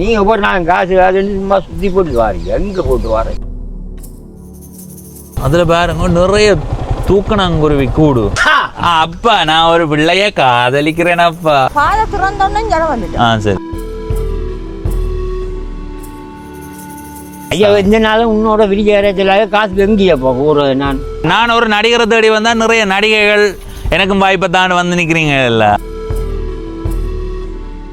நீ ஒவ்வொரு நாள் காசு காசுன்னு சும்மா சுற்றி போட்டு வாரீங்க, எங்கே போட்டு வாரீங்க? அதில் பாருங்க நிறைய தூக்கணாங்குருவி கூடு. அப்பா நான் ஒரு பிள்ளைய காதலிக்கிறேனப்பா. சரி ஐயா, இந்த நாளும் உன்னோட விரிஜயத்தில் காசு எங்கேயப்பா போகிறது? நான் ஒரு நடிகரை தேடி வந்தால் நிறைய நடிகைகள் எனக்கும் வாய்ப்பை தாண்டி வந்து நிற்கிறீங்க. இல்லை,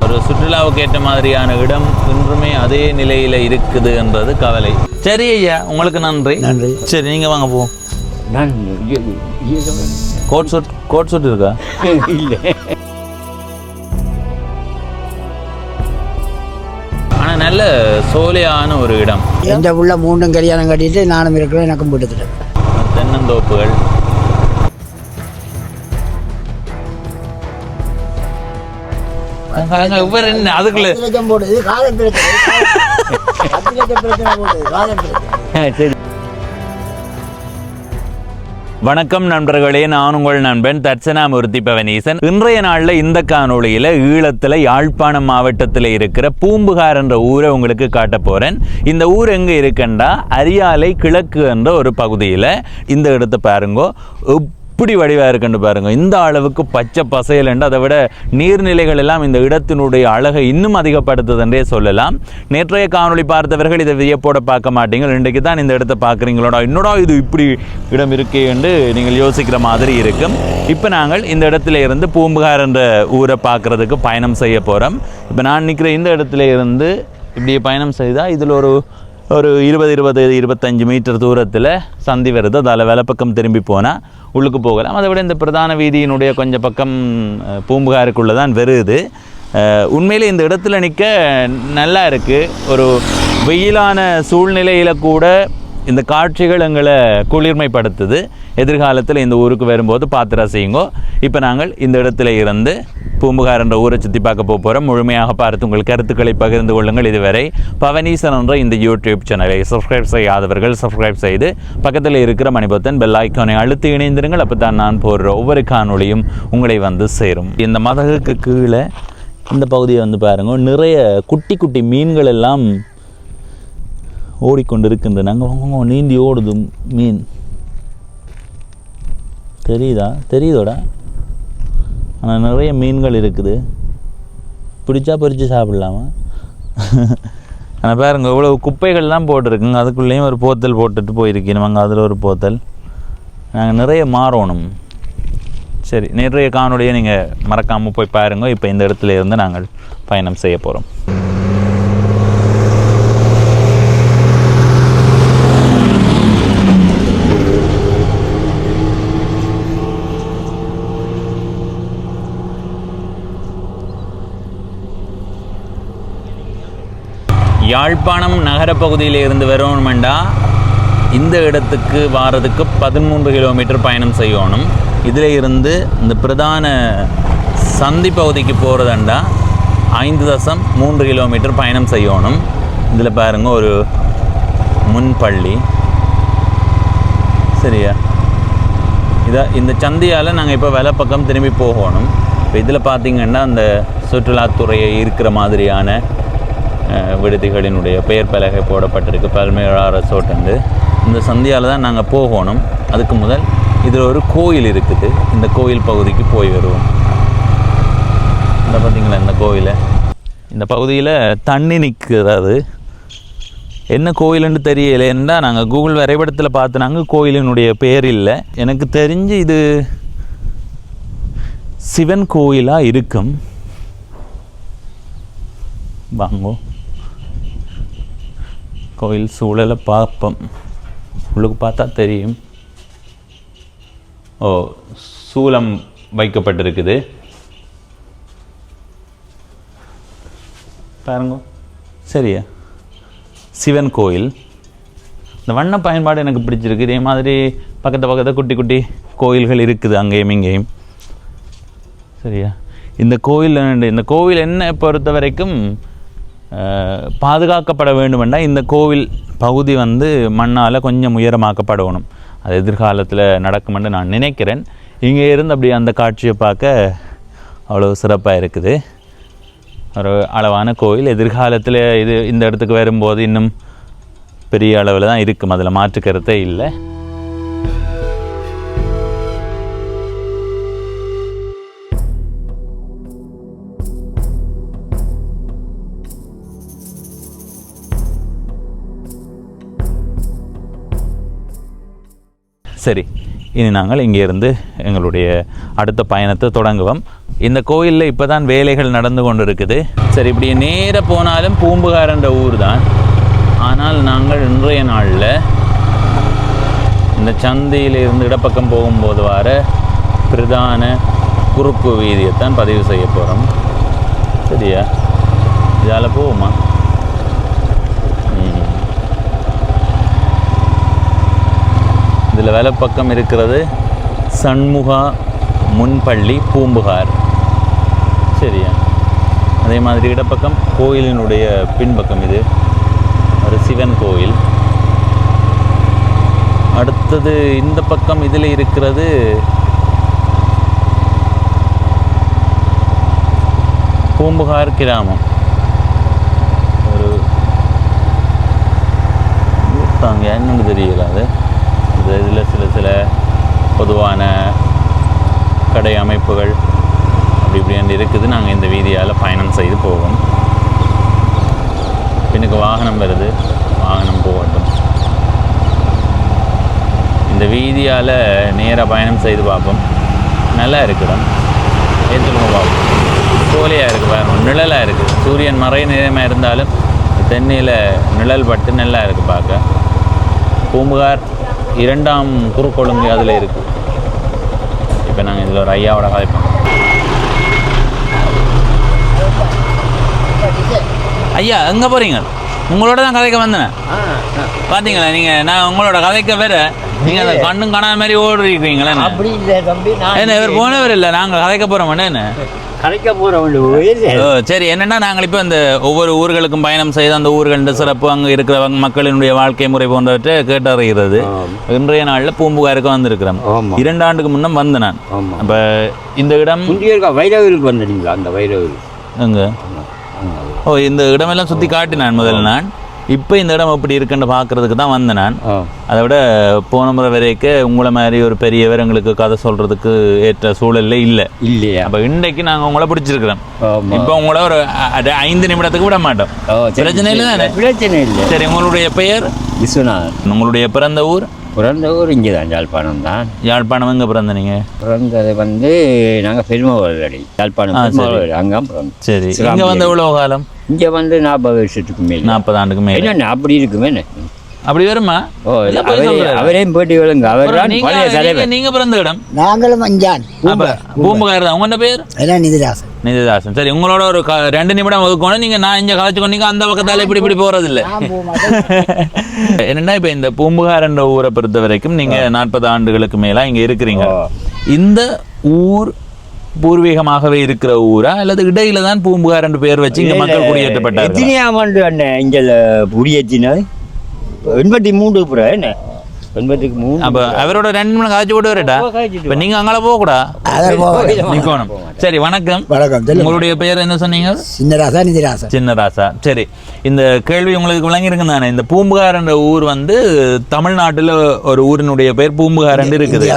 ஒரு சுற்றுலாவுக்கு ஏற்ற மாதிரியான இடம் இன்றுமே அதே நிலையில் இருக்குதுன்றது கவலை. சரி ஐயா, உங்களுக்கு நன்றி. நன்றி. சரி, நீங்கள் வாங்க போ. கோட் சூட் இருக்கா? இல்லை. ஆனால் நல்ல சோலையான ஒரு இடம். எந்த உள்ள மூண்டும் கல்யாணம் கட்டிட்டு நானும் இருக்கிறேன், எனக்கும் போட்டுக்கிறேன். தென்னந்தோப்புகள். அதுக்குள்ள வணக்கம் நண்பர்களே, நான் உங்கள் நண்பன் தட்சணாமூர்த்தி பவனீசன். இன்றைய நாளில் இந்த காணொளியில் ஈழத்தில் யாழ்ப்பாணம் மாவட்டத்தில் இருக்கிற பூம்புகார் என்ற ஊரை உங்களுக்கு காட்ட போகிறேன். இந்த ஊர் எங்கே இருக்குண்டா அரியாலை கிழக்கு என்ற ஒரு பகுதியில். இந்த இடத்தை பாருங்கோ, இப்படி வடிவாக இருக்குன்னு பாருங்க. இந்த அளவுக்கு பச்சை பசையல், அதை விட நீர்நிலைகள் எல்லாம் இந்த இடத்தினுடைய அழகை இன்னும் அதிகப்படுத்துதுன்றே சொல்லலாம். நேற்றைய காணொளி பார்த்தவர்கள் இதை வியப்போட பார்க்க மாட்டீங்க. இன்றைக்கு தான் இந்த இடத்தை பார்க்குறீங்களோட, இன்னோட இது இப்படி இடம் இருக்கே என்று நீங்கள் யோசிக்கிற மாதிரி இருக்கும். இப்போ நாங்கள் இந்த இடத்துல இருந்து பூம்புகார் என்ற ஊரை பார்க்குறதுக்கு பயணம் செய்ய போகிறோம். இப்போ நான் நிற்கிற இந்த இடத்துல இருந்து இப்படி பயணம் செய்தால் இதில் ஒரு 20-25 மீட்டர் தூரத்தில் சந்தி வருது. அதில் வலப்பக்கம் திரும்பி போனால் உள்ளுக்கு போகலாம். அதை விட இந்த பிரதான வீதியினுடைய கொஞ்சம் பக்கம் பூம்புகாருக்குள்ளே தான் வருது. உண்மையிலே இந்த இடத்துல நிற்க நல்லா இருக்குது. ஒரு வெயிலான சூழ்நிலையில் கூட இந்த காட்சிகள் எங்களை குளிர்மைப்படுத்துது. எதிர்காலத்தில் இந்த ஊருக்கு வரும்போது பார்த்து ரசிங்கோ. இப்போ நாங்கள் இந்த இடத்துல இருந்து பூம்புகார் என்ற ஊரை சுற்றி பார்க்க போகிறோம். முழுமையாக பார்த்து உங்கள் கருத்துக்களை பகிர்ந்து கொள்ளுங்கள். இதுவரை பவனீசன் என்ற இந்த யூடியூப் சேனலை சப்ஸ்கிரைப் செய்யாதவர்கள் சப்ஸ்கிரைப் செய்து பக்கத்தில் இருக்கிற மணிபத்தன் பெல் ஐக்கானை அழுத்தி இணைந்திருங்கள். அப்போ தான் நான் போடுற ஒவ்வொரு காணொளியும் உங்களை வந்து சேரும். இந்த மதகுக்கு கீழே இந்த பகுதியை வந்து பாருங்க, நிறைய குட்டி குட்டி மீன்கள் எல்லாம் ஓடிக்கொண்டு இருக்கின்றன. அங்கே நீந்தி ஓடுது மீன், தெரியுதோடா. ஆனால் நிறைய மீன்கள் இருக்குது. பிடிச்சா பொரித்து சாப்பிட்லாமா? ஆனால் பாருங்க, இவ்வளோ குப்பைகள்லாம் போட்டிருக்குங்க. அதுக்குள்ளேயும் ஒரு போத்தல் போட்டுட்டு போயிருக்கணும். அங்கே அதில் ஒரு போத்தல். நாங்கள் நிறைய மாறணும். சரி, நிறைய காணொலியை நீங்கள் மறக்காமல் போய் பாருங்க. இப்போ இந்த இடத்துல இருந்து நாங்கள் பயணம் செய்ய போகிறோம். யாழ்ப்பாணம் நகரப்பகுதியில் இருந்து வரணுமெண்டா இந்த இடத்துக்கு வாரதுக்கு 13 கிலோமீட்டர் பயணம் செய்யணும். இதில் இருந்து இந்த பிரதான சந்தி பகுதிக்கு போகிறதாண்டா 5.3 கிலோமீட்டர் பயணம் செய்யணும். இதில் பாருங்க ஒரு முன்பள்ளி. சரியா, இந்த சந்தியால் நாங்கள் இப்போ வேலை பக்கம் திரும்பி போகணும். இப்போ இதில் பார்த்திங்கன்னா அந்த சுற்றுலாத்துறையை இருக்கிற மாதிரியான விடுதிகளினுடைய பெயர் பலகை போடப்பட்டிருக்கு. பல்மேரா ரெசார்ட் வந்து இந்த சந்தியால் தான் நாங்கள் போகணும். அதுக்கு முதல் இதில் ஒரு கோயில் இருக்குது. இந்த கோயில் பகுதிக்கு போய் வருவோம். இந்த பார்த்திங்களா, இந்த கோயிலை, இந்த பகுதியில் தண்ணி நிற்கிறது. என்ன கோயிலுன்னு தெரியலைன்னா நாங்கள் கூகுள் வரைபடத்தில் பார்த்துனாங்க. கோயிலினுடைய பேர் இல்லை. எனக்கு தெரிஞ்சு இது சிவன் கோயிலாக இருக்கும். வாங்கோ, கோயில் சூழலை பார்ப்போம். உள்ளுக்கு பார்த்தா தெரியும். சூலம் வைக்கப்பட்டிருக்குது பாருங்க. சரியா, சிவன் கோயில். இந்த வண்ண பயன்பாடு எனக்கு பிடிச்சிருக்கு. இதே மாதிரி பக்கத்தில் குட்டி குட்டி கோயில்கள் இருக்குது அங்கேயும் இங்கேயும். சரியா, இந்த கோயில் என்ன பொறுத்த வரைக்கும் பாதுகாக்கப்பட வேண்டுமெண்டா இந்த கோவில் பகுதி வந்து மண்ணால் கொஞ்சம் உயரமாக்கப்படணும். அது எதிர்காலத்தில் நடக்குமென்று நான் நினைக்கிறேன். இங்கே இருந்து அப்படி அந்த காட்சியை பார்க்க அவ்வளோ சிறப்பாக இருக்குது. ஒரு அளவான கோயில். எதிர்காலத்தில் இது இந்த இடத்துக்கு வரும்போது இன்னும் பெரிய அளவில் தான் இருக்கும், அதில் மாற்று கருத்தே இல்லை. சரி, இனி நாங்கள் இங்கேருந்து எங்களுடைய அடுத்த பயணத்தை தொடங்குவோம். இந்த கோயிலில் இப்போ தான் வேலைகள் நடந்து கொண்டு இருக்குது. சரி, இப்படி நேராக போனாலும் பூம்புகார்ன்ற ஊர் தான். ஆனால் நாங்கள் இன்றைய நாளில் இந்த சந்தையிலிருந்து இடப்பக்கம் போகும்போது வர பிரதான குறுக்கு வீதியைத்தான் பதிவு செய்ய போகிறோம். சரியா, இதால் போகுமா? இதில் வலப்பக்கம் இருக்கிறது சண்முகா முன்பள்ளி பூம்புகார். சரியா, அதே மாதிரி இடப்பக்கம் கோயிலினுடைய பின்பக்கம் இது ஒரு சிவன் கோயில். அடுத்தது இந்த பக்கம் இதில் இருக்கிறது பூம்புகார் கிராமம். ஒரு தாங்க என்னன்னு தெரியல. அது இதில் சில பொதுவான கடை அமைப்புகள் அப்படி இப்படி இருக்குது. நாங்கள் இந்த வீதியால் பயணம் செய்து போவோம். பின்னுக்கு வாகனம் வருது, வாகனம் போகட்டும். இந்த வீதியால் நேராக பயணம் செய்து பார்ப்போம். நல்லா இருக்குடம், ஏற்றுமா பார்ப்போம். சோலையாக இருக்குது, பாருங்கள், நிழலாக இருக்குது. சூரியன் மறை நேரமாக இருந்தாலும் தென்னையில் நிழல் பட்டு நல்லா இருக்குது பார்க்க. பூம்புகார் 2ஆம் குறுக்கொழுங்கு அதில் இருக்குது. இப்போ நாங்கள் இதில் ஒரு ஐயாவோட கதைப்போம். ஐயா, எங்கே போகிறீங்க? உங்களோட தான் கதைக்க வந்தேன். பார்த்தீங்களா நீங்கள்? நான் உங்களோட கதைக்க வேற நீங்கள் அந்த கண்ணும் காணாத மாதிரி ஓடுறீங்களே. அப்படி இல்லை தம்பி, என்ன இவர் போனவர் இல்லை, நாங்கள் கதைக்க போகிறோம். என்ன கலைக்க போகிறோம்? சரி, என்னென்னா நாங்கள் இப்போ இந்த ஒவ்வொரு ஊர்களுக்கும் பயணம் செய்து அந்த ஊர்களின் சிறப்பு, அங்கே இருக்கிற மக்களினுடைய வாழ்க்கை முறை போன்றவற்றை கேட்டறிகிறது. இன்றைய நாளில் பூம்புகாருக்கு வந்திருக்கிறோம். 2 ஆண்டுக்கு முன்னம் வந்து நான். அப்போ இந்த இடம் வைரவிலுக்கு வந்துட்டீங்களா? அந்த வைரவில் எங்கே? இந்த இடமெல்லாம் சுற்றி காட்டினான் முதல் நான். இப்போ இந்த இடம் எப்படி இருக்குன்னு பார்க்கறதுக்கு தான் வந்தேன் நான். அதை விட போன முறை வரைக்கும் உங்களை மாதிரி ஒரு பெரியவர் எங்களுக்கு கதை சொல்கிறதுக்கு ஏற்ற சூழல்ல இல்லையா? அப்போ இன்றைக்கு நாங்கள் உங்களை பிடிச்சிருக்கிறோம். இப்போ உங்களை ஒரு 5 நிமிடத்துக்கு விட மாட்டோம். பிரச்சனை இல்லை தானே? பிரச்சனை இல்லை. சரி, உங்களுடைய பெயர்? விஸ்வநாதன். உங்களுடைய பிறந்த ஊர்? பிறந்த ஊர் இங்கே தான், யாழ்ப்பாணம் தான். யாழ்ப்பாணம். எங்கே பிறந்த நீங்கள்? பிறந்தது வந்து நாங்கள் பெருமாவளி, யாழ்ப்பாணம் அங்கே பிறந்தோம். சரி, இங்கே வந்து எவ்வளோ காலம்? இங்கே வந்து 40 வருஷத்துக்கு மேலே. 40 ஆண்டுக்கு மேலே. என்ன அப்படி இருக்குமே? அப்படி வருமா? அவரையும் போட்டி விழுங்க. அவர் நீங்க பிறந்த இடம்? நாங்களும் அஞ்சான் பூம்புகார் தான். உங்க பேர்? நிதிதாசன். நிதிதாசன். சரி, உங்களோட ஒரு 2 நிமிடம் ஒதுக்கணும். நீங்க நான் இங்க கதைச்சு கொண்டீங்க, அந்த பக்கத்தால இப்படி போறது இல்லை. என்னன்னா, இப்ப இந்த பூம்புகார் என்ற ஊரை பொறுத்த வரைக்கும் நீங்க 40 ஆண்டுகளுக்கு மேல இங்க இருக்கிறீங்க. இந்த ஊர் பூர்வீகமாகவே இருக்கிற ஊரா அல்லது இடையில தான் பூம்புகார் என்று பெயர் வச்சு இங்க மக்கள் குடியேற்றப்பட்டார்கள்? எத்தனையாம் ஆண்டு அண்ணன் இங்கே குடியேற்றினது? 83 என்ன 83. அப்ப அவரோட 2 நிமிடம் காய்ச்சி போட்டு வரட்டா? இப்ப நீங்க அங்கால போக கூடாது. சரி, வணக்கம். வணக்கம். உங்களுடைய பெயர் என்ன சொன்னீங்க? சின்னராசா. நிதிராசா. சின்னராசா. சரி, இந்த கேள்வி உங்களுக்கு விளங்கி இருக்குன்னு தானே? இந்த பூம்புகார் என்ற ஊர் வந்து தமிழ்நாட்டுல ஒரு ஊரினுடைய பெயர் பூம்புகார் என்று இருக்குது.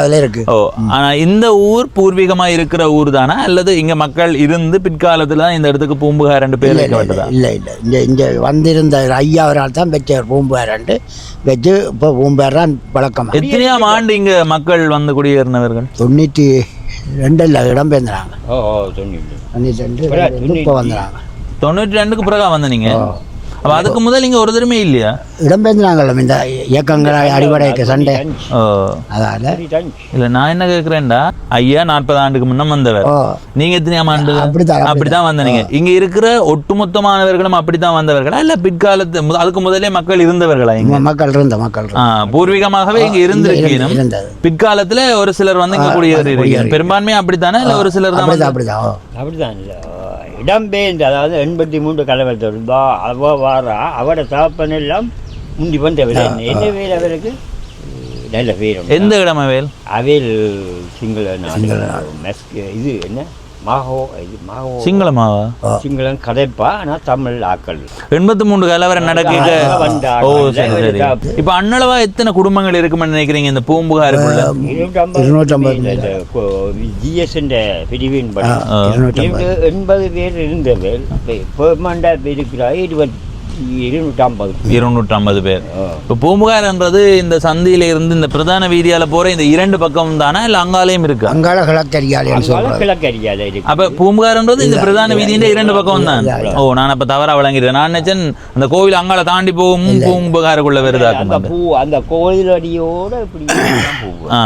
ஓ, ஆனா இந்த ஊர் பூர்வீகமா இருக்கிற ஊர் தானா அல்லது இங்க மக்கள் இருந்து பிற்காலத்துல தான் இந்த இடத்துக்கு பூம்புகார் என்று பெயர் வைக்கப்பட்டதா? இல்ல இல்ல, இங்க வந்திருந்த ஐயா அவரால் தான் பெற்றார் பூம்புகார் என்று வச்சு. இப்போ பூம்புகார் தான் பழக்கம். எத்தனையாம் ஆண்டு இங்க மக்கள் வந்து குடியேறினவர்கள்? 92 இடம்பெயர்ந்தாங்க. 92 இப்போ வந்துடுறாங்க. 92க்கு பிறகு வந்து நீங்க? அப்போ அதுக்கு முதல் இங்கே ஒரு தடவை இல்லையா? இடம்பெயர்ந்தாங்கல்ல இந்த இயக்கங்கள் அடிப்படைக்கு சண்டை. அதால இல்லை, நான் என்ன கேட்குறேன்டா, ஐயா 40 ஆண்டுக்கு முன்னம் வந்தவர், நீங்கள் எத்தனையாம் ஆண்டு? அப்படித்தான் வந்தீங்க. இங்கே இருக்கிற ஒட்டுமொத்தமானவர்களும் அப்படித்தான் வந்தவர்களா இல்லை பிற்காலத்து அதுக்கு முதலே மக்கள் இருந்தவர்களா? இங்கே மக்கள் பூர்வீகமாகவே இங்கே இருந்திருக்கீங்க. பிற்காலத்தில் ஒரு சிலர் வந்து இங்கே குடியேறி பெரும்பான்மையாக அப்படித்தானே இல்லை ஒரு சிலர் தான்? அப்படிதான் இல்லை, இடம்பெயர்ந்து. அதாவது 83 கலவரத்தை இருந்தா அவ வாரா அவட தகப்பன் எல்லாம் முந்தி வந்தவர். என்ன வேல் அவருக்கு? நல்ல பேர். எந்த இடம் அவேல்? அவேல் சிங்கள இது என்ன சிங்களமாவா? சிங்களம் கதைப்பா, ஆனால் தமிழ் ஆக்கள் 83 கலவரம் நடக்க. ஓ சரி சரி. இப்போ அண்ணளவா எத்தனை குடும்பங்கள் இருக்குமென்னு நினைக்கிறீங்க இந்த பூம்புகாருக்குள்ள? 250 ஜிஎஸ் பிரிவின் படி 80 பேர் இருந்தது. பெர்மனண்டாக இருக்கிறார் 250 பேர். இப்போ பூம்புகார்ன்றது இந்த சந்தியில இருந்து இந்த பிரதான வீதியால போற இந்த 2 பக்கம் தானா இல்ல அங்காலையும் இருக்கு? அங்கால கிழக்கரியாலே அப்ப பூம்புகார்ன்றது இந்த பிரதான வீதியின் 2 பக்கம் தான். ஓ நான் அப்ப தவறா விளங்கிட்டேன். நான் நினைச்சேன் அந்த கோவில் அங்கால தாண்டி போகும் பூம்புகாருக்குள்ள வருதா? அந்த கோயில் அடியோட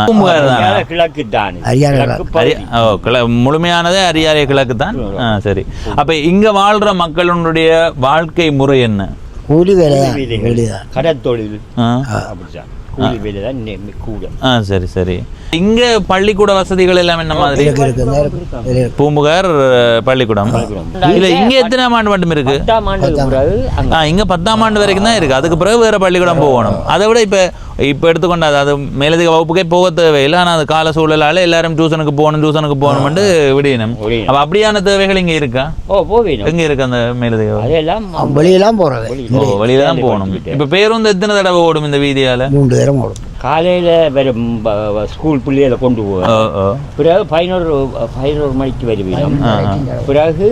பூம்புகார் தான் கிழக்கு தான். முழுமையானதே அரியாலை கிழக்கு தான். சரி. அப்ப இங்க வாழ்ற மக்களுடைய வாழ்க்கை முறை என்ன? கூலி வேலை, கடற்தொழில், கூலி வேலை தான் கூட. சரி சரி. இங்க பள்ளிக்கூட வசதிகள் எல்லாம் என்ன மாதிரி? பூம்புகார் பள்ளிக்கூடம் இல்ல. இங்க எத்தனை ஆண்டு மட்டும் இருக்கு? 10ஆம் ஆண்டு பிறகு. இங்க 10ஆம் ஆண்டு வரைக்கும் தான் இருக்கு. அதுக்கு பிறகு வேற பள்ளிக்கூடம் போகணும். அதை விட இப்ப எடுத்துக்கொண்டா அது மேலதிக வகுப்புக்கே போக தேவையில்லை. ஆனா அது கால சூழலால எல்லாரும் டியூஷனுக்கு போகணும்னு விடணும். அப்ப அப்படியான தேவைகள் இங்க இருக்கா? எங்க இருக்கு அந்த மேலதிக? வெளியெல்லாம் போறது, வெளியில தான் போகணும். இப்ப பேருந்து எத்தனை தடவை ஓடும் இந்த வீதியால? 3 நேரம் ஓடும். காலையில் வெறும் ஸ்கூல் பிள்ளைகளை கொண்டு போவோம். பிறகு 11 மணிக்கு வருவீனம். பிறகு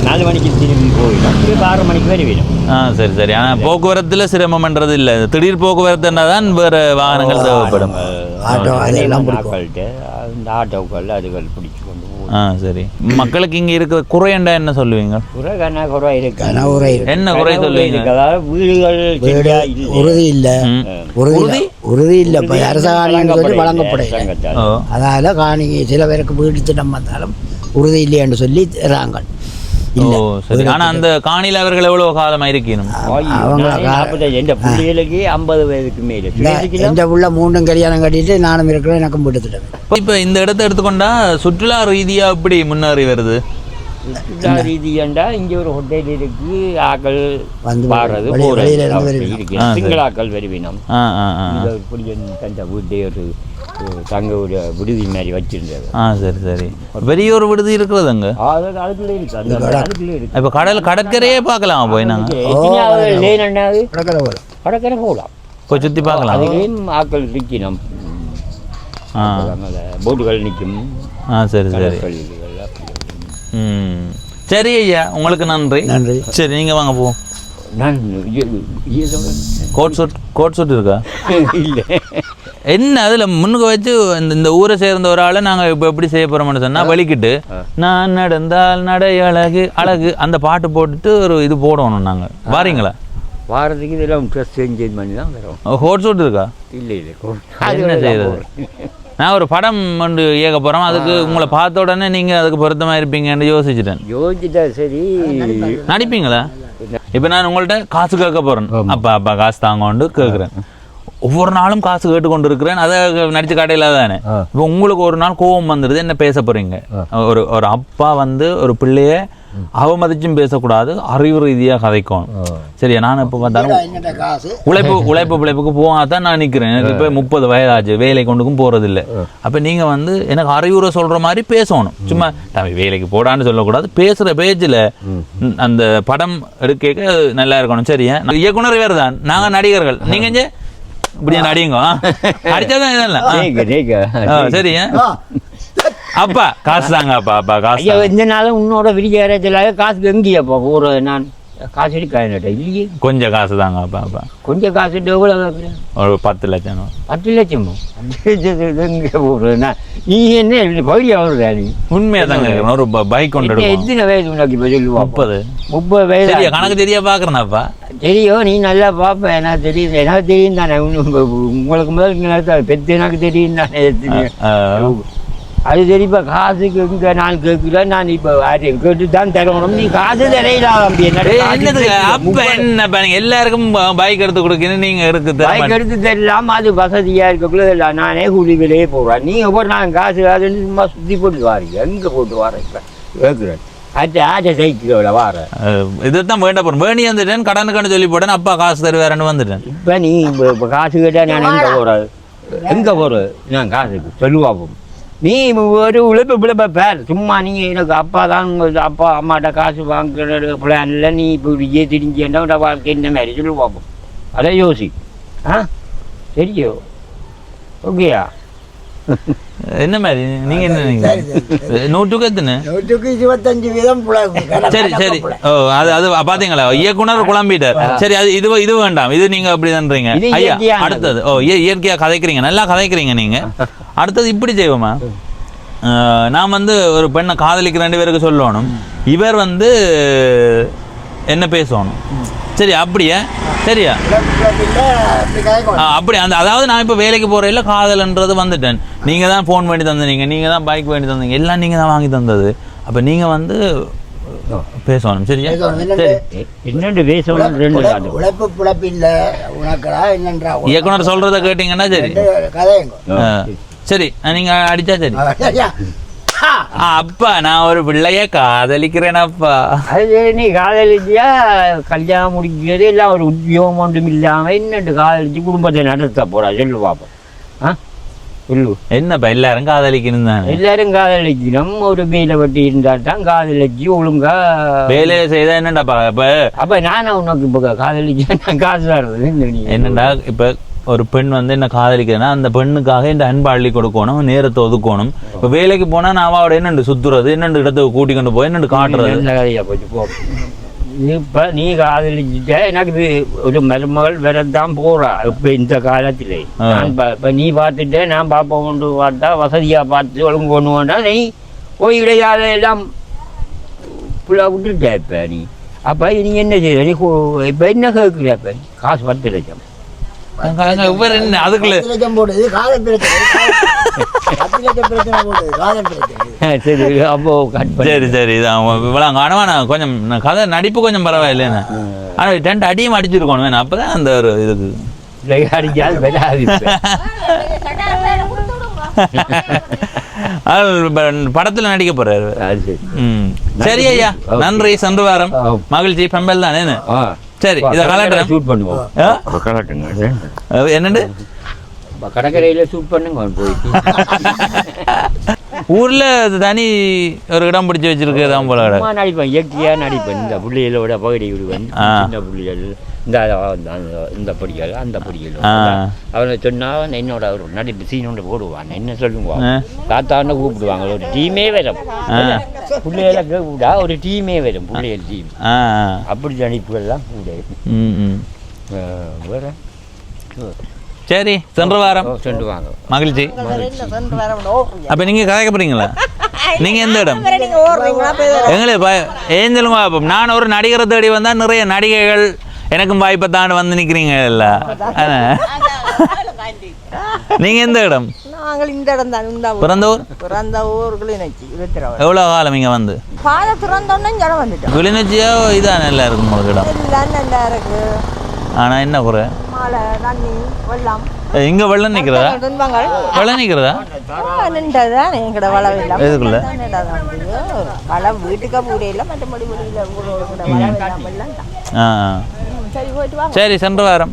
4 மணிக்கு திரும்பி போயிடும். பிறகு 6 மணிக்கு வருவீனம். சரி சரி. ஆனால் போக்குவரத்தில் சிரமம்ன்றது இல்லை. திடீர் போக்குவரத்துன்னா தான் வேறு வாகனங்கள் தேவைப்படும். ஆட்டோக்கள்கிட்ட அந்த ஆட்டோக்கள் அதுகள் பிடிச்சி கொண்டு போவோம். சரி. மக்களுக்கு இங்கே இருக்கிற குறையண்டா என்ன சொல்லுவீங்க? குறை இருக்கு. என்ன குறை சொல்லுவீங்க? அதாவது வீடுகள் உறுதி இல்லை, உறுதி இல்லை. இப்போ அரசாங்கம் சொல்லி வழங்கப்படையில, அதால காணி சில பேருக்கு வீடு திட்டம் வந்தாலும் உறுதி இல்லைன்னு சொல்லி தராங்க. சரி. ஆனா அந்த காணியில் அவர்கள் எவ்வளவு காலமா இருக்கணும்? எந்த பிள்ளைகளுக்கு 50 வயதுக்கு மேலே. எந்த உள்ள 3 கல்யாணம் கட்டிட்டு நானும் இருக்கிறேன், எனக்கும் போட்டுட்டேன். இப்ப இந்த இடத்தை எடுத்துக்கொண்டா சுற்றுலா ரீதியா எப்படி முன்னேறி வருது? சுற்றுலா ரீதியாண்டா இங்க ஒரு ஹோட்டல் இருக்கு, ஆக்கள் வந்து பாடுறது இருக்கு. சிங்களாக்கள் வருவினம். தந்த வீட்டை ஒரு தங்க ஒரு விடுதி மாதிரி வச்சிருந்தது. சரி சரி. பெரிய ஒரு விடுதி இருக்கிறது அங்க. அதுக்குள்ளே இருக்கு. இப்ப கடற்கரையே பார்க்கலாம். போய் நாங்க கடற்கரை போகலாம், போய் சுத்தி பார்க்கலாம். அதுலேயும் ஆக்கள் நிற்கணும், போட்டுகள் நிற்கும். சரி சரி. சரி ஐயா, உங்களுக்கு நன்றி. நன்றி. சரி, நீங்க வாங்க போவோம். நான் கோட் சூட் இருக்கா? இல்லை. என்ன அதில் முன்னுக்கு வச்சு இந்த ஊரை சேர்ந்த ஒரு ஆளை நாங்கள் இப்போ எப்படி செய்ய போகிறோம்னு சொன்னால், வலிக்கிட்டு நான் நடந்தால் நடை அழகு அழகு அந்த பாட்டு போட்டுட்டு ஒரு இது போடணும். நாங்கள் வாரீங்களா? வாரத்துக்கு இதெல்லாம் ட்ரெஸ் சேஞ்ச் பண்ணி தான் வரும். கோட் சூட் இருக்கா? இல்லை இல்லை. என்ன செய்யறது? நான் ஒரு படம் ஒன்று இயக்க போகிறோம். அதுக்கு உங்களை பார்த்த உடனே நீங்கள் அதுக்கு பொருத்தமாக இருப்பீங்கன்னு யோசிச்சுட்டா. சரி, நடிப்பீங்களா? இப்போ நான் உங்கள்கிட்ட காசு கேட்க போகிறேன். அப்பா காசு தாங்கன்னு கேட்குறேன். ஒவ்வொரு நாளும் காசு கேட்டு கொண்டு இருக்கிறேன். அதை நடிச்சு காட்டையில தானே. இப்போ உங்களுக்கு ஒரு நாள் கோபம் வந்துடுது, என்ன பேச போறீங்க? ஒரு அப்பா வந்து ஒரு பிள்ளைய அவமதிச்சும் பேசக்கூடாது, அறிவு ரீதியாக கதைக்கணும். சரியா? நான் இப்போ பார்த்தாலும் உழைப்புக்கு போகாதான் நான் நிற்கிறேன். எனக்கு இப்போ 30 வயதாச்சு, வேலை கொண்டுக்கும் போறதில்லை. அப்போ நீங்கள் வந்து எனக்கு அறிவுரை சொல்ற மாதிரி பேசணும். சும்மா வேலைக்கு போடான்னு சொல்லக்கூடாது. பேசுற பேச்சில் அந்த படம் எடுக்க நல்லா இருக்கணும். சரியா? இயக்குனர் வேறு தான், நாங்கள் நடிகர்கள். நீங்க இப்படியா நடிங்க, அடிச்சாதான் இதெல்லாம். சரியா? அப்பா காசு தாங்க. அப்பா காசு இந்த நாளும் உன்னோட விரிஜாரத்தில் காசு எங்கேயாப்பா போகிறது? நான் காசு எடுக்க இல்லையே. கொஞ்சம் காசு தாங்க. அப்பா கொஞ்சம் காசு எவ்வளோ? ஒரு 10 லட்சம். 10 லட்சமோ? 10 லட்சத்துக்கு எங்கே போடுறேன்னா நீ என்ன பகுதியாக வருதா? நீ உண்மையாக தாங்க. ஒரு பைக் கொண்டு எத்தனை வயசு உனக்கு இப்போ சொல்லுவா? 30 வயசு. கணக்கு தெரியா பார்க்குறேன்னாப்பா? தெரியும், நீ நல்லா பார்ப்பேன். எனக்கு தெரியும், எனக்கு தெரியும் தானே. உங்களுக்கு முதல் பெற்று எனக்கு தெரியும் தானே. அது தெரியுப்பா. காசுக்கு இங்கே நான் கேட்கல, நான் இப்போ கேட்டு தான் தரணும். நீ காசு தரையிலாம் அப்படி என்ன எல்லாருக்கும் பைக் எடுத்து கொடுக்கணும். நீங்கள் எடுத்து பைக் எடுத்து தரலாம், அது வசதியாக இருக்கக்குள்ள இல்லை. நானே கூலி விலையே போடுறேன். நீ ஒவ்வொரு நான் காசு காசுன்னு சும்மா சுற்றி போட்டு வாரீங்க. எங்கே போட்டு வாரேன் இப்போ கேட்குறேன். ஆட்டை சைக்கிளோட வார இதுதான் வேண்ட போகிறேன். வேணி வந்துட்டேன், கடனுக்கான சொல்லி போட்டேன். அப்பா காசு தருவாருன்னு வந்துட்டேன். இப்போ நீ இப்போ காசு கேட்டால் நான் எங்கே போகிறது? நான் காசுக்கு சொல்லுவாப்போம். நீ ஒரு உழைப்பு பேர் சும்மா நீங்கள் எனக்கு அப்பா தான் அப்பா அம்மாட்ட காசு வாங்குற பிளானில் நீ இப்போ விஜய் திரிஞ்சேன்னா வாழ்க்கை என்ன மாதிரி சொல்லி பார்ப்போம். அதை யோசி. ஆ சரியோ? ஓகேயா? என்ன மாதிரி நீங்கள் என்ன நீங்கள் 100க்கு எத்தனை? 25% சரி சரி. ஓ அது பார்த்தீங்களா, இயக்குனர் குழம்பிட்டார். சரி, அது இது வேண்டாம், இது நீங்கள் அப்படி தான்றீங்க ஐயா. அடுத்தது இயற்கையாக கதைக்கிறீங்க, நல்லா கதைக்கிறீங்க நீங்கள். அடுத்தது இப்படி செய்வோமா, நான் வந்து ஒரு பெண்ணை காதலிக்கிற 2 பேருக்கு சொல்லணும், இவர் வந்து என்ன பேசணும். சரி அப்படியே சரியா? அப்படி அதாவது நான் இப்போ வேலைக்கு போகிறதில்ல, காதல்ன்றது வந்துட்டேன். நீங்கள் தான் ஃபோன் பண்ணி தந்தீங்க, நீங்கள் தான் பைக் பண்ணி தந்தீங்க, எல்லாம் நீங்கள் தான் வாங்கி தந்தது. அப்போ நீங்கள் வந்து பேசணும். சரியா? சரி, என்னென்று பேசணும். உழைப்பு பிழப்பு இல்லை உனக்கடா என்னன்றா இயக்குனர் சொல்கிறத கேட்டிங்கன்னா சரி. சரி, நீங்கள் அடித்தா சரி. அப்பா நான் ஒரு பிள்ளைய காதலிக்கிறேனப்பா. அது நீ காதலிச்சியா கல்யாணம் முடிக்கிறது எல்லாம் ஒரு உத்தியோகம் ஒன்றும் இல்லாமல் என்னட்டு காதலிச்சு குடும்பத்தை நடத்த போறா சொல்லு பார்ப்போம். ஆ சொல்லு. என்னப்பா எல்லாரும் காதலிக்கணும் தானே? எல்லாரும் காதலிக்கணும். ஒரு வேலை பட்டி இருந்தால் தான் காதலிச்சு ஒழுங்கா வேலையை செய்தா என்னண்டாப்பா? அப்ப நானும் உனக்கு இப்போ காதலிச்சா நான் காசு தர்றது என்னண்டா? இப்போ ஒரு பெண் வந்து என்ன காதலிக்கிறேன்னா அந்த பெண்ணுக்காக இந்த அன்பு அள்ளி கொடுக்கணும், நேரத்தை ஒதுக்கணும். இப்போ வேலைக்கு போனால் நான் அவளோட என்னென்று சுற்றுறது, என்னென்று இடத்துக்கு கூட்டி கொண்டு போய் என்னென்று காட்டுறது. இப்போ நீ காதலிச்சுட்ட எனக்கு இது ஒரு மருமகள் வரத்தான் போறா. இப்போ இந்த காலத்திலே இப்போ நீ பார்த்துட்டு நான் பாப்பா கொண்டு பார்த்தா வசதியாக பார்த்து ஒழுங்கு கொண்டு வந்தா நீ போய் கிடையாத எல்லாம் ஃபுல்லாக விட்டுட்ட. இப்போ நீ அப்போ நீ என்ன செய்ய? நீ இப்போ என்ன கேட்குற? இப்போ காசு 10 லட்சம் அதுக்குள்ள சரி சரி. இவ்வளவு கொஞ்சம் கதை நடிப்பு கொஞ்சம் பரவாயில்லைன்னு. ஆனா 2 அடியும் அடிச்சிருக்கணும், அப்பதான் அந்த ஒரு இதுக்கு படத்துல நடிக்க போறாரு. சரி ஐயா, நன்றி. சென்று வாரம் மகிழ்ச்சி. பெம்பல் தானே? சரி, இதை கலட்டுறேன். ஷூட் பண்ணுவோம். கலட்டுங்க. என்னண்டு கடற்கரையில ஷூட் பண்ணுங்க. போயிட்டு ஊர்ல தனி ஒரு இடம் பிடிச்சி வச்சிருக்கதான் போல நடிப்பேன். இயற்கையா நடிப்பேன். இந்த புள்ளிகளோட பகுதி விடுவேன். இந்த புள்ளிகள் இந்த பொடிகள் அந்த பொடிகள் அவனை சொன்னா என்னோட ஒரு நடிப்பு சீனோட போடுவான். என்ன சொல்லுவான், தாத்தான்னு கூப்பிடுவாங்க. ஒரு டீமே வரும். பிள்ளைகளை கூப்பிட்டா ஒரு டீமே வரும். பிள்ளைகள் டீம் அப்படி நடிப்புகள்லாம் கூட வேற. சரி, சென்று வாரம் சென்று வாங்க. மகிழ்ச்சி. அப்ப நீங்க கதைக்க போறீங்களா? நீங்க எந்த இடம்? எங்களே ஏன் சொல்லுங்க. நான் ஒரு நடிகரை தேடி வந்தா நிறைய நடிகைகள் எனக்கும் வாய்ப்பை தாண்டி வந்து நிக்கிறீங்க. இல்ல நீங்க எந்த இடம்? நாங்கள் இந்த இடம் தான். பிறந்த ஊர் கிளிநொச்சி. எவ்வளவு காலம் இங்க வந்து? கிளிநொச்சியா இதான் நல்லா இருக்கும் உங்களுக்கு இடம்? நல்லா இருக்கு. ஆனா என்ன குறை? மழை, தண்ணி, வெள்ளம். இங்க வெள்ளம் நிக்கிறதா? வெள்ளம் நிக்கிறதா? எங்கட வளம் இல்லை. எதுக்குள்ள வளம் வீட்டுக்கா பூரையில மற்றபடி சரி, சென்று வாரம்.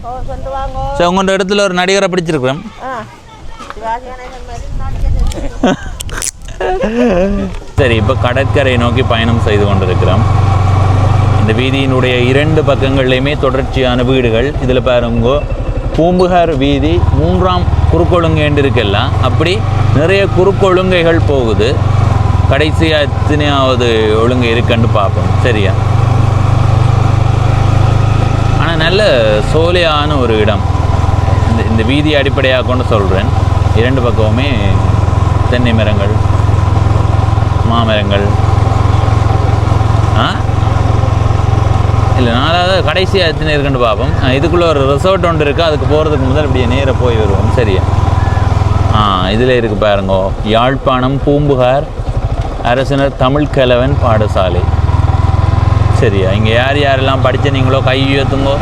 சரி, உங்களோட இடத்துல ஒரு நடிகரை பிடிச்சிருக்கிறேன். சரி, இப்போ கடற்கரை நோக்கி பயணம் செய்து கொண்டிருக்கிறோம். இந்த வீதியினுடைய 2 பக்கங்கள்லையுமே தொடர்ச்சியான வீடுகள். இதில் பாருங்க, பூம்புகார் வீதி 3ஆம் குறுக்கொழுங்கைன்னு இருக்கலாம். அப்படி நிறைய குறுக்கொழுங்கைகள் போகுது. கடைசியாக எத்தனையாவது ஒழுங்கை இருக்குன்னு பார்ப்போம். சரியா? ஆனால் நல்ல சோலையான ஒரு இடம். இந்த வீதியை அடிப்படையாக கொண்டு சொல்கிறேன். 2 பக்கமுமே தென்னை மரங்கள், மாமரங்கள். இல்லை, 4வது கடைசியாக எத்தனை இருக்குன்னு பார்ப்போம். இதுக்குள்ளே ஒரு ரிசார்ட் ஒன்று இருக்குது. அதுக்கு போகிறதுக்கு முதல் இப்படியே நேராக போய் வருவோம். சரியா? இதில் இருக்குது பாருங்க, யாழ்ப்பாணம் பூம்புகார் அரசினர் தமிழ் கலவன் பாடசாலை. சரியா? இங்கே யார் யாரெல்லாம் படித்த நீங்களோ கை உயர்த்துங்கோ.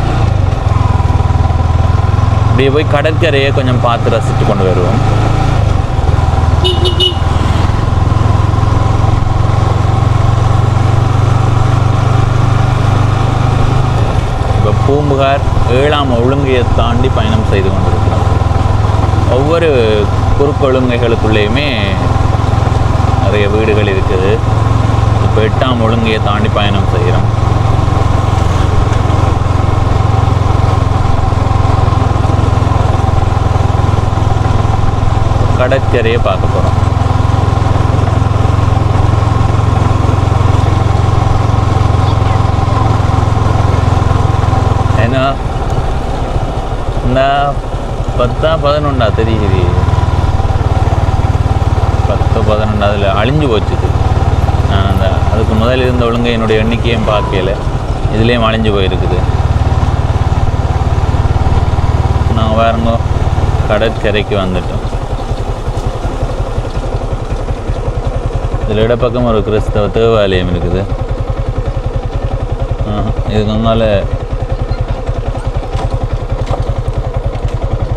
இப்படியே போய் கடற்கரையை கொஞ்சம் பார்த்து ரசித்து கொண்டு வருவோம். இப்போ பூம்புகார் 7ஆம் ஒழுங்கையை தாண்டி பயணம் செய்து கொண்டிருக்கிறோம். ஒவ்வொரு குறுக்கொழுங்கைகளுக்குள்ளேயுமே நிறைய வீடுகள் இருக்குது. இப்போ 8ஆம் ஒழுங்கையை தாண்டி பயணம் செய்கிறோம். கடற்கரையை பார்க்க போகிறோம். ஏன்னா இந்த 10-11 தெரியுது, 10-11 அதில் அழிஞ்சு போச்சுது. நான் அதுக்கு முதல் இருந்த ஒழுங்கு என்னுடைய எண்ணிக்கையும் பார்க்கல, இதுலேயும் அழிஞ்சு போயிருக்குது. நாங்கள் பாருங்க கடற்கரைக்கு வந்துட்டோம். இதில் இடப்பக்கம் ஒரு கிறிஸ்தவ தேவாலயம் இருக்குது. இதுக்கு முன்னால்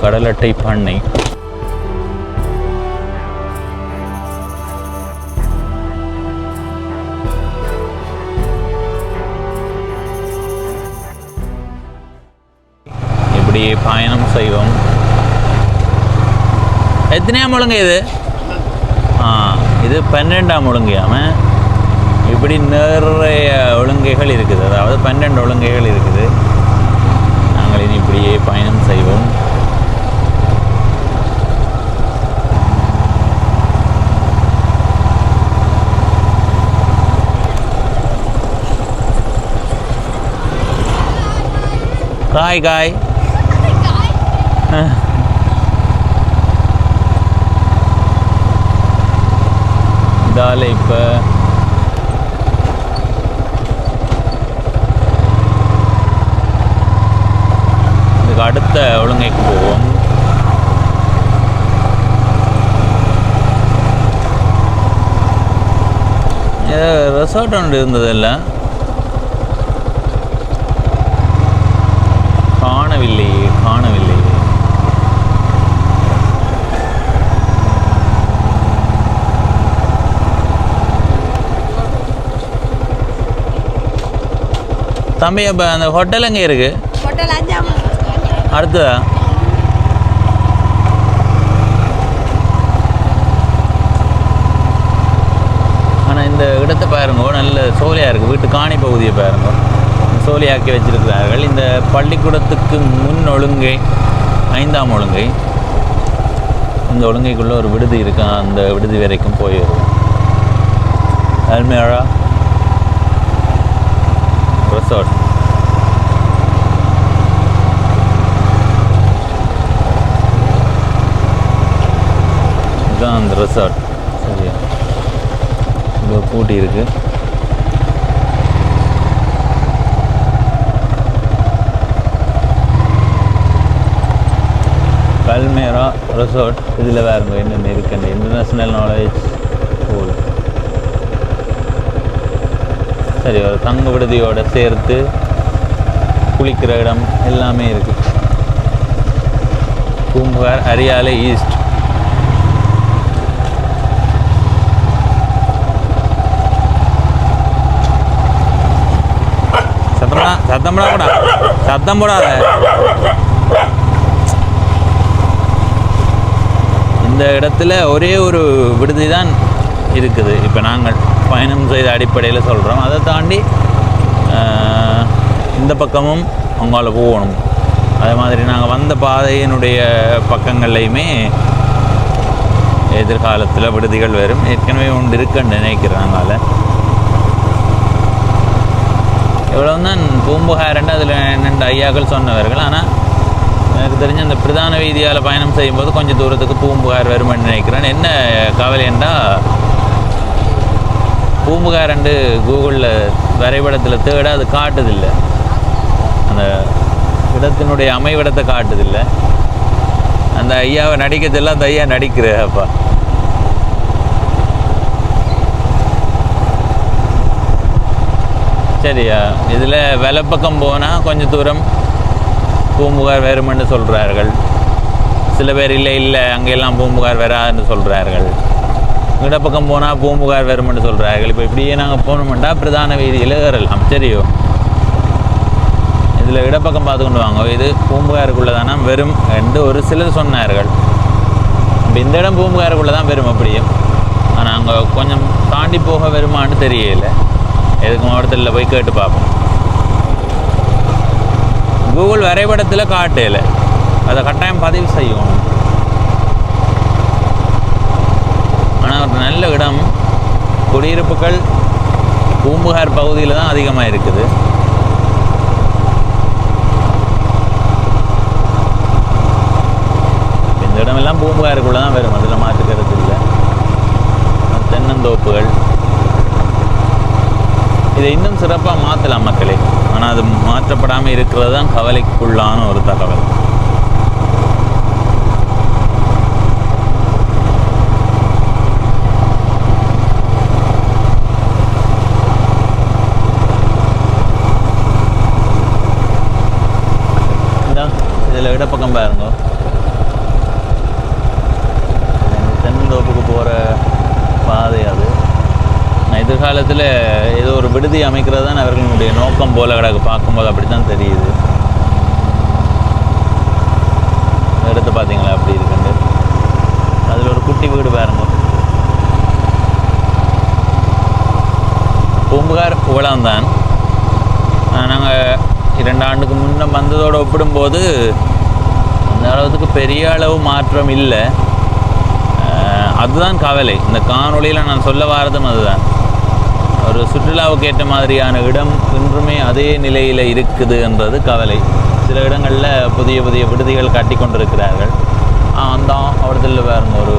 கடல் அட்டை பண்ணை. இப்படி பயணம் செய்வோம். எத்தனையாம் ஒழுங்கு இது? இது 12ஆம் ஒழுங்கையாம. இப்படி நிறைய ஒழுங்கைகள் இருக்குது, அதாவது 12 ஒழுங்கைகள் இருக்குது. நாங்கள் இனி இப்படியே பயணம் செய்வோம். காய் இதால் இப்போ இதுக்கு அடுத்த ஒழுங்கைக்கு போவோம். ரெசார்ட் ஒன்று இருந்ததில்ல, காணவில்லை. தம்பி அப்போ அந்த ஹோட்டல் எங்கே இருக்கு? அடுத்ததா? ஆனால் இந்த இடத்தை பாருங்க, நல்ல சோலையாக இருக்குது. வீட்டு காணி பகுதியை பாருங்க, சோலையாக்கி வச்சிருக்கிறார்கள். இந்த பள்ளிக்கூடத்துக்கு முன் ஒழுங்கை 5ஆம் ஒழுங்கை. இந்த ஒழுங்கைக்குள்ளே ஒரு விடுதி இருக்கு, அந்த விடுதி வரைக்கும் போயிடும். அல்மேரா ரெசார்ட். இதுதான் அந்த ரெசார்ட். சரியா, இவ்வளோ பூட்டி இருக்கு. அல்மேரா ரெசார்ட். இதில் வேறுங்க என்னென்ன இருக்குன்னு இன்டர்நேஷ்னல் நாலேஜ் ஸ்கூல். சரி, ஒரு தங்க விடுதியோடு சேர்த்து குளிக்கிற இடம் எல்லாமே இருக்குது. பூம்புகார் அரியாலை ஈஸ்ட். சத்தம் போடாத. இந்த இடத்துல ஒரே ஒரு விடுதி தான் இருக்குது. இப்போ நாங்கள் பயணம் செய்த அடிப்படையில் சொல்கிறோம். அதை தாண்டி இந்த பக்கமும் அவங்கள போகணும். அதே மாதிரி நாங்கள் வந்த பாதையினுடைய பக்கங்கள்லையுமே எதிர்காலத்தில் விடுதிகள் வரும். ஏற்கனவே ஒன்று இருக்குன்னு நினைக்கிறேன். அதனால் எவ்வளோ தான் பூம்புகாரண்டு அதில் 2 ஐயாக்கள் சொன்னவர்கள். ஆனால் எனக்கு தெரிஞ்ச அந்த பிரதான வீதியால் பயணம் செய்யும்போது கொஞ்சம் தூரத்துக்கு பூம்புகார் வருமென்னு நினைக்கிறேன். என்ன கவலை என்றால் பூம்புகாரண்டு கூகுளில் வரைபடத்தில் தேட அது காட்டுதில்லை, அந்த இடத்தினுடைய அமைவிடத்தை காட்டுதில்லை. அந்த ஐயாவை நடிக்கிறதெல்லாம் அந்த ஐயா நடிக்கிறப்பா. சரியா, இதில் வெலப்பக்கம் போனால் கொஞ்சம் தூரம் பூம்புகார் வருமென்று சொல்கிறார்கள். சில பேர் இல்லை அங்கெல்லாம் பூம்புகார் வராதுன்னு சொல்கிறார்கள். இடப்பக்கம் போனால் பூம்புகார் வருமென்று சொல்கிறார்கள். இப்போ இப்படியே நாங்கள் போகணுமெண்டா பிரதான வீதியில் ஏறலாம். சரியோ, இதில் இடப்பக்கம் பார்த்து கொண்டு வாங்க. இது பூம்புகாருக்குள்ளே தானே வரும் என்று ஒரு சிலர் சொன்னார்கள். இப்போ இந்த இடம் பூம்புகாருக்குள்ளே தான் வரும் அப்படியும். ஆனால் அங்கே கொஞ்சம் தாண்டி போக வருமானு தெரியல. எதுக்கு மாவட்டத்தில் போய் கேட்டு பார்ப்போம். கூகுள் வரைபடத்தில் காட்டல, அதை கட்டாயம் பதிவு செய்யணும். ஆனால் ஒரு நல்ல இடம், குடியிருப்புகள் பூம்புகார் பகுதியில் தான் அதிகமாக இருக்குது. இந்த இடமெல்லாம் பூம்புகாருக்குள்ளே தான் வரும், அதில் மாற்றுக்கிறது இல்லை. தென்னந்தோப்புகள், இதை இன்னும் சிறப்பாக மாற்றலாம் மக்களே. ஆனால் அது மாற்றப்படாமல் இருக்கிறது தான் கவலைக்குள்ளான ஒரு தகவல். இதில் இடப்பக்கம் பாருங்க, தென்னந்தோப்புக்கு போகிற பாதை அது. எதிர்காலத்தில் ஏதோ ஒரு விடுதி அமைக்கிறது தான் அவர்களுடைய நோக்கம் போல கிடக்கு. பார்க்கும்போது அப்படி தான் தெரியுது. எடுத்து பார்த்தீங்களா அப்படி இருக்குண்டு. அதில் ஒரு குட்டி வீடு பாருங்க. பூம்புகார் புகழாந்தான். நாங்கள் 2 ஆண்டுக்கு முன்னே வந்ததோடு ஒப்பிடும்போது அந்த அளவுக்கு பெரிய அளவு மாற்றம் இல்லை. அதுதான் கவலை. இந்த காணொளியில் நான் சொல்ல வாரதும் அதுதான். ஒரு சுற்றுலாவுக்கு ஏற்ற மாதிரியான இடம் இன்றுமே அதே நிலையில் இருக்குது என்றது கவலை. சில இடங்களில் புதிய புதிய விடுதிகள் கட்டி கொண்டிருக்கிறார்கள். அந்த இடத்துல பாருங்க, ஒரு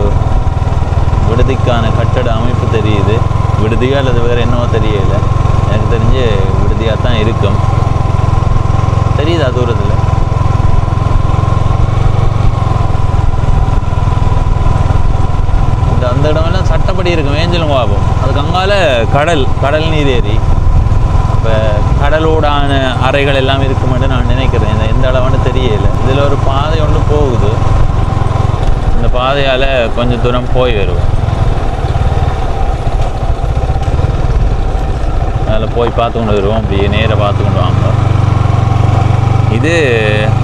விடுதிக்கான கட்டட அமைப்பு தெரியுது. விடுதியோ அல்லது வேறு என்னவோ தெரியலை. எனக்கு தெரிஞ்சு விடுதியாக தான் இருக்கும். தெரியுதா தூரத்தில்? அந்த இடமெல்லாம் சட்டப்படி இருக்கும். ஏஞ்சலும் பாபம் அதுக்கு அங்கால கடல் நீர் ஏறி, இப்போ கடலோடான அறைகள் எல்லாம் இருக்குமென்று நான் நினைக்கிறேன். எந்த அளவுன்னு தெரியலை. இதில் ஒரு பாதை ஒன்று போகுது. இந்த பாதையால் கொஞ்சம் தூரம் போய் வருவேன். அதில் போய் பார்த்து கொண்டு வருவோம். அப்படியே நேராக பார்த்து கொண்டு வாங்க. இது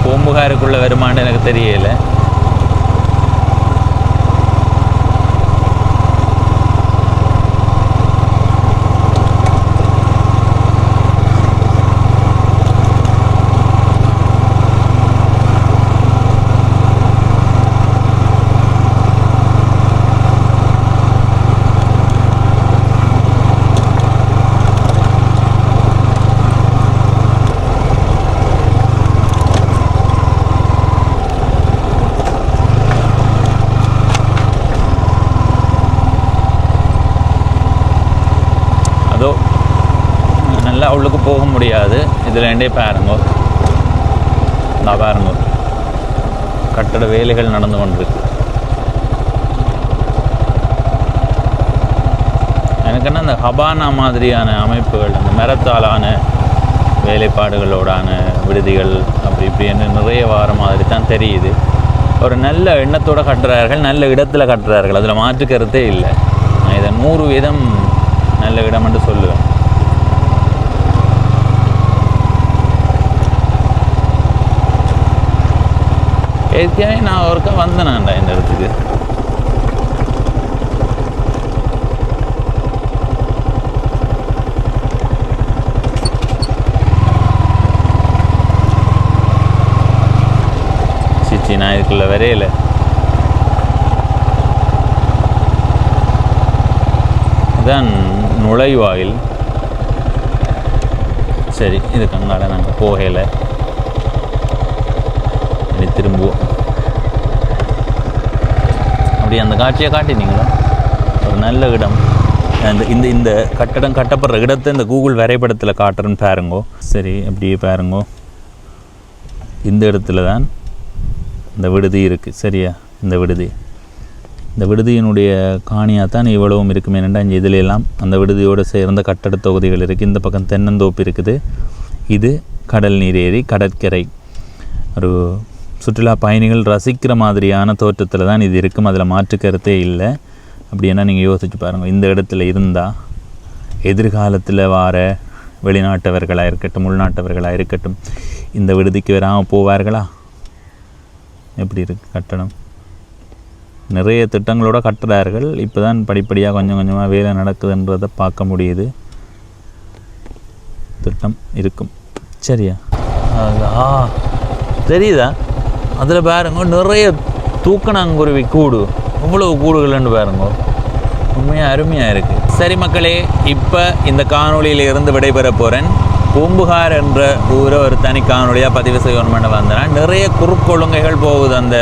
பூம்புகாருக்குள்ளே வருமானு எனக்கு தெரியலை. நல்லா உள்ளுக்கு போக முடியாது. இதில் பாருங்க, நான் பாருங்க, கட்டட வேலைகள் நடந்து கொண்டிருக்கு. எனக்கு என்ன இந்த ஹபானா மாதிரியான அமைப்புகள், அந்த மரத்தாலான வேலைப்பாடுகளோடான விடுதிகள் அப்படி இப்படின்னு நிறைய வார மாதிரி தான் தெரியுது. ஒரு நல்ல எண்ணத்தோடு கட்டுறார்கள், நல்ல இடத்துல கட்டுறார்கள். அதில் மாற்று கருத்தே இல்லை. நான் இதை 100% நல்ல இடம் என்று சொல்லுவேன். ஏற்கனவே நான் ஒருக்கா வந்தேனாண்டா இந்த இடத்துக்கு. சிச்சி நான் இதுக்குள்ள வரையில. இதுதான் நுழைவாயில். சரி, இதுக்கு அங்கால நாங்கள் போகலை. திரும்புவோம். அப்படி அந்த காட்சியை காட்டினீங்களா? ஒரு நல்ல இடம். இந்த இந்த கட்டடம் கட்டப்படுற இடத்தை இந்த கூகுள் வரைபடத்தில் காட்டுறேன்னு பாருங்கோ. சரி, அப்படியே பாருங்கோ. இந்த இடத்துல தான் இந்த விடுதி இருக்குது. சரியா? இந்த விடுதியினுடைய காணியாக தான் இவ்வளவும் இருக்குமே. என்னென்னா இங்கே இதில் எல்லாம் அந்த விடுதியோடு சேர்ந்த கட்டட தொகுதிகள் இருக்குது. இந்த பக்கம் தென்னந்தோப்பு இருக்குது. இது கடல் நீர் ஏரி, கடற்கரை. ஒரு சுற்றுலா பயணிகள் ரசிக்கிற மாதிரியான தோற்றத்தில் தான் இது இருக்கும். அதில் மாற்று கருத்தே இல்லை. அப்படின்னா நீங்கள் யோசிச்சு பாருங்கள். இந்த இடத்துல இருந்தால் எதிர்காலத்தில் வார வெளிநாட்டவர்களாக இருக்கட்டும், உள்நாட்டவர்களாக இருக்கட்டும், இந்த விடுதிக்கு வராமல் போவார்களா? எப்படி இருக்குது கட்டடம்? நிறைய திட்டங்களோட கட்டுறார்கள். இப்போ தான் படிப்படியாக கொஞ்சம் கொஞ்சமாக வேலை நடக்குதுன்றதை பார்க்க முடியுது. திட்டம் இருக்கும். சரியா? தெரியுதா? அதில் பாருங்க நிறைய தூக்கணாங்குருவி கூடு, இவ்வளவு கூடுகள்னு பாருங்க, உண்மையாக அருமையாக இருக்குது. சரி மக்களே, இப்போ இந்த காணொலியில் இருந்து விடைபெற போகிறேன். பூம்புகார் என்ற ஊரை ஒரு தனி காணொலியாக பதிவு செய்யணும்னு வந்தேன். நிறைய குறுக்கொழுங்கைகள் போகுது அந்த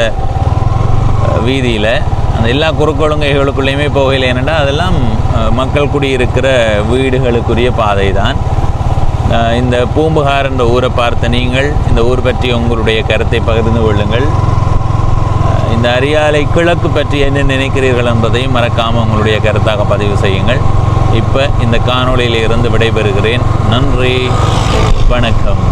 வீதியில். அந்த எல்லா குறுக்கொழுங்கைகளுக்குள்ளேயுமே போகலை. ஏனென்னா அதெல்லாம் மக்கள் குடியிருக்கிற வீடுகளுக்குரிய பாதை தான். இந்த பூம்புகார் என்ற ஊரை பார்த்த நீங்கள் இந்த ஊர் பற்றி உங்களுடைய கருத்தை பகிர்ந்து கொள்ளுங்கள். இந்த அரியாலை கிழக்கு பற்றி என்ன நினைக்கிறீர்கள் என்பதையும் மறக்காமல் உங்களுடைய கருத்தாக பதிவு செய்யுங்கள். இப்போ இந்த காணொளியில் இருந்து விடைபெறுகிறேன். நன்றி, வணக்கம்.